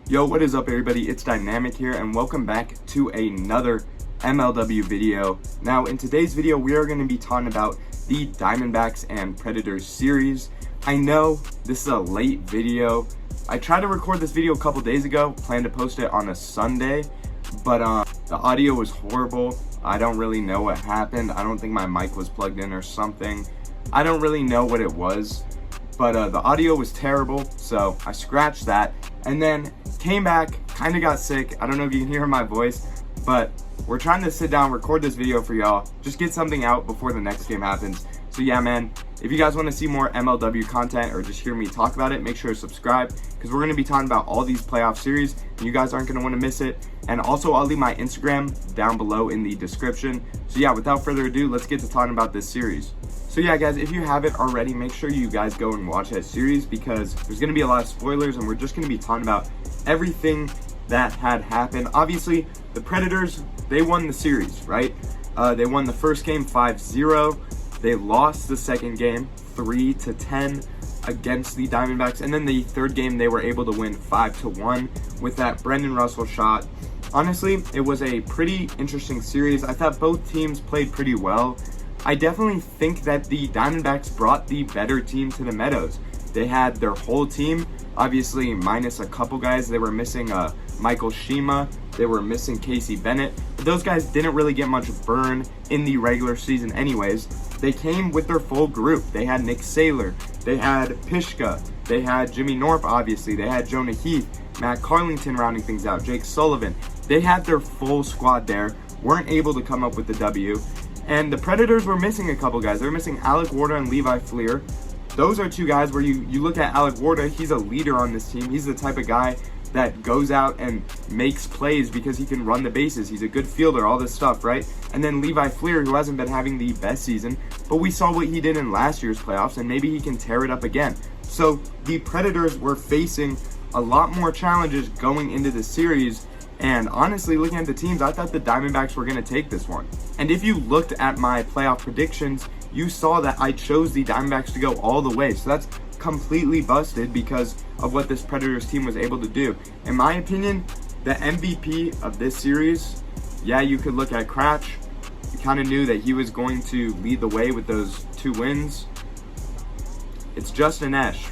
Yo, what is up everybody? It's Dynamic here and welcome back to another MLW video. Now in today's video we are going to be talking about the Diamondbacks and Predators series. I know this is a late video. I tried to record this video a couple days ago, planned to post it on a Sunday, but the audio was horrible. I don't really know what happened. I don't think my mic was plugged in or something. I don't really know what it was, but the audio was terrible, so I scratched that and then came back, kind of got sick. I don't know if you can hear my voice, but we're trying to sit down, record this video for y'all, just get something out before the next game happens. So yeah, man, if you guys want to see more MLW content or just hear me talk about it, make sure to subscribe because we're going to be talking about all these playoff series and you guys aren't going to want to miss it. And also, I'll leave my Instagram down below in the description. So yeah, without further ado, let's get to talking about this series. So yeah, guys, if you haven't already, make sure you guys go and watch that series because there's going to be a lot of spoilers and we're just going to be talking about everything that had happened. Obviously, the Predators, they won the series, right? They won the first game 5-0. They lost the second game 3-10 against the Diamondbacks. And then the third game, they were able to win 5-1 with that Brennan Russell shot. Honestly, it was a pretty interesting series. I thought both teams played pretty well. I definitely think that the Diamondbacks brought the better team to the Meadows. They had their whole team, obviously minus a couple guys. They were missing Michael Shima. They were missing Casey Bennett. But those guys didn't really get much burn in the regular season anyways. They came with their full group. They had Nick Saylor. They had Pyszka. They had Jimmy Knorp, obviously. They had Jonah Heath, Matt Carlington rounding things out, Jake Sullivan. They had their full squad there, weren't able to come up with the W. And the Predators were missing a couple guys. They were missing Alec Warda and Levi Fleer. Those are two guys where you look at Alec Warda, he's a leader on this team. He's the type of guy that goes out and makes plays because he can run the bases. He's a good fielder, all this stuff, right? And then Levi Fleer, who hasn't been having the best season, but we saw what he did in last year's playoffs, and maybe he can tear it up again. So the Predators were facing a lot more challenges going into the series. And honestly, looking at the teams, I thought the Diamondbacks were going to take this one. And if you looked at my playoff predictions, you saw that I chose the Diamondbacks to go all the way. So that's completely busted because of what this Predators team was able to do. In my opinion, the MVP of this series, yeah, you could look at Kracht. You kind of knew that he was going to lead the way with those 2 wins. It's Justin Esch.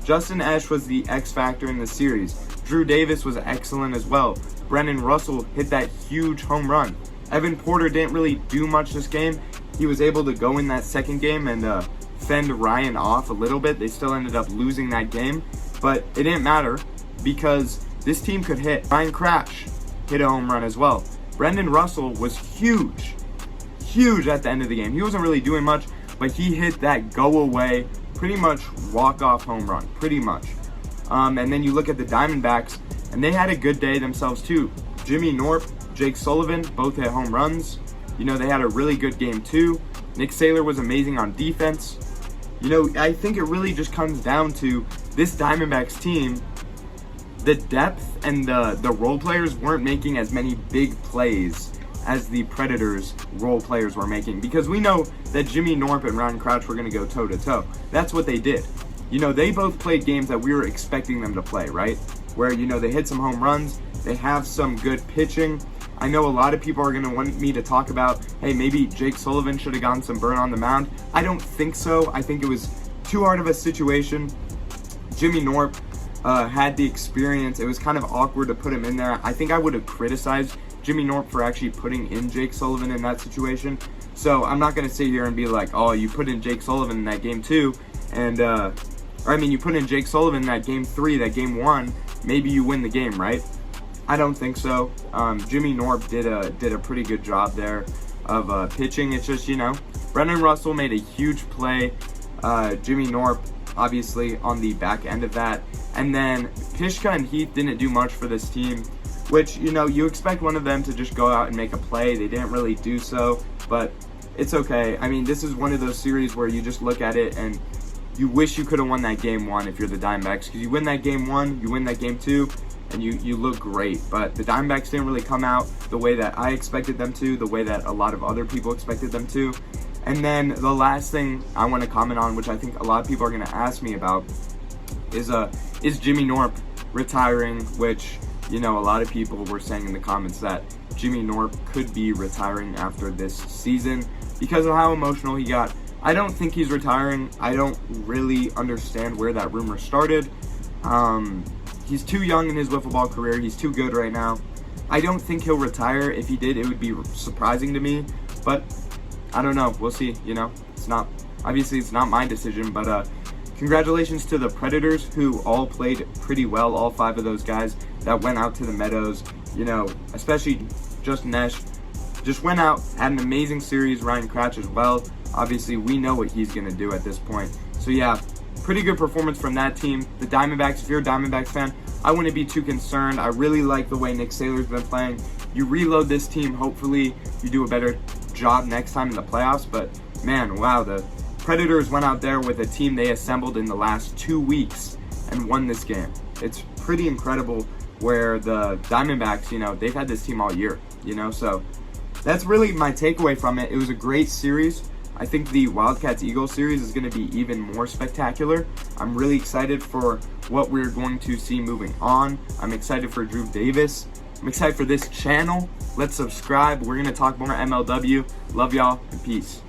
Justin Esch was the X factor in the series. Drew Davis was excellent as well. Brennan Russell hit that huge home run. Evan Porter didn't really do much this game. He was able to go in that second game and fend Ryan off a little bit. They still ended up losing that game, but it didn't matter because this team could hit. Ryan Kracht hit a home run as well. Brennan Russell was huge at the end of the game. He wasn't really doing much, but he hit that go-away, pretty much walk-off home run, pretty much. And then you look at the Diamondbacks, and they had a good day themselves too. Jimmy Knorp, Jake Sullivan, both hit home runs. You know, they had a really good game too. Nick Saylor was amazing on defense. You know, I think it really just comes down to this Diamondbacks team. The depth and the role players weren't making as many big plays as the Predators role players were making. Because we know that Jimmy Knorp and Ryan Kracht were going to go toe-to-toe. That's what they did. You know, they both played games that we were expecting them to play, right? Where, you know, they hit some home runs, they have some good pitching. I know a lot of people are going to want me to talk about, hey, maybe Jake Sullivan should have gotten some burn on the mound. I don't think so. I think it was too hard of a situation. Jimmy Knorp had the experience. It was kind of awkward to put him in there. I think I would have criticized Jimmy Knorp for actually putting in Jake Sullivan in that situation. So I'm not going to sit here and be like, oh, you put in Jake Sullivan in that game too. And, you put in Jake Sullivan in that game 3, that game 1, maybe you win the game, right? I don't think so. Jimmy Knorp did a pretty good job there of pitching. It's just, you know, Brennan Russell made a huge play. Jimmy Knorp, obviously, on the back end of that. And then Pyszka and Heath didn't do much for this team, which, you know, you expect one of them to just go out and make a play. They didn't really do so, but it's okay. I mean, this is one of those series where you just look at it and you wish you could have won that game 1 if you're the Diamondbacks. Because you win that game 1, you win that game 2, and you look great. But the Diamondbacks didn't really come out the way that I expected them to, the way that a lot of other people expected them to. And then the last thing I want to comment on, which I think a lot of people are going to ask me about, is Jimmy Knorp retiring, which, you know, a lot of people were saying in the comments that Jimmy Knorp could be retiring after this season because of how emotional he got. I don't think he's retiring. I don't really understand where that rumor started. He's too young in his wiffleball career. He's too good right now. I don't think he'll retire. If he did, it would be surprising to me, but I don't know. We'll see. You know, it's not my decision, but congratulations to the Predators, who all played pretty well. All 5 of those guys that went out to the Meadows, you know, especially Justin Esch, just went out, had an amazing series. Ryan Kracht as well. Obviously, we know what he's going to do at this point. So yeah, pretty good performance from that team. The Diamondbacks, if you're a Diamondbacks fan, I wouldn't be too concerned. I really like the way Nick Saylor's been playing. You reload this team, hopefully you do a better job next time in the playoffs. But man, wow, the Predators went out there with a team they assembled in the last 2 weeks and won this game. It's pretty incredible where the Diamondbacks, you know, they've had this team all year, you know, so that's really my takeaway from it. It was a great series. I think the Wildcats-Eagles series is going to be even more spectacular. I'm really excited for what we're going to see moving on. I'm excited for Drew Davis. I'm excited for this channel. Let's subscribe. We're going to talk more MLW. Love y'all, and peace.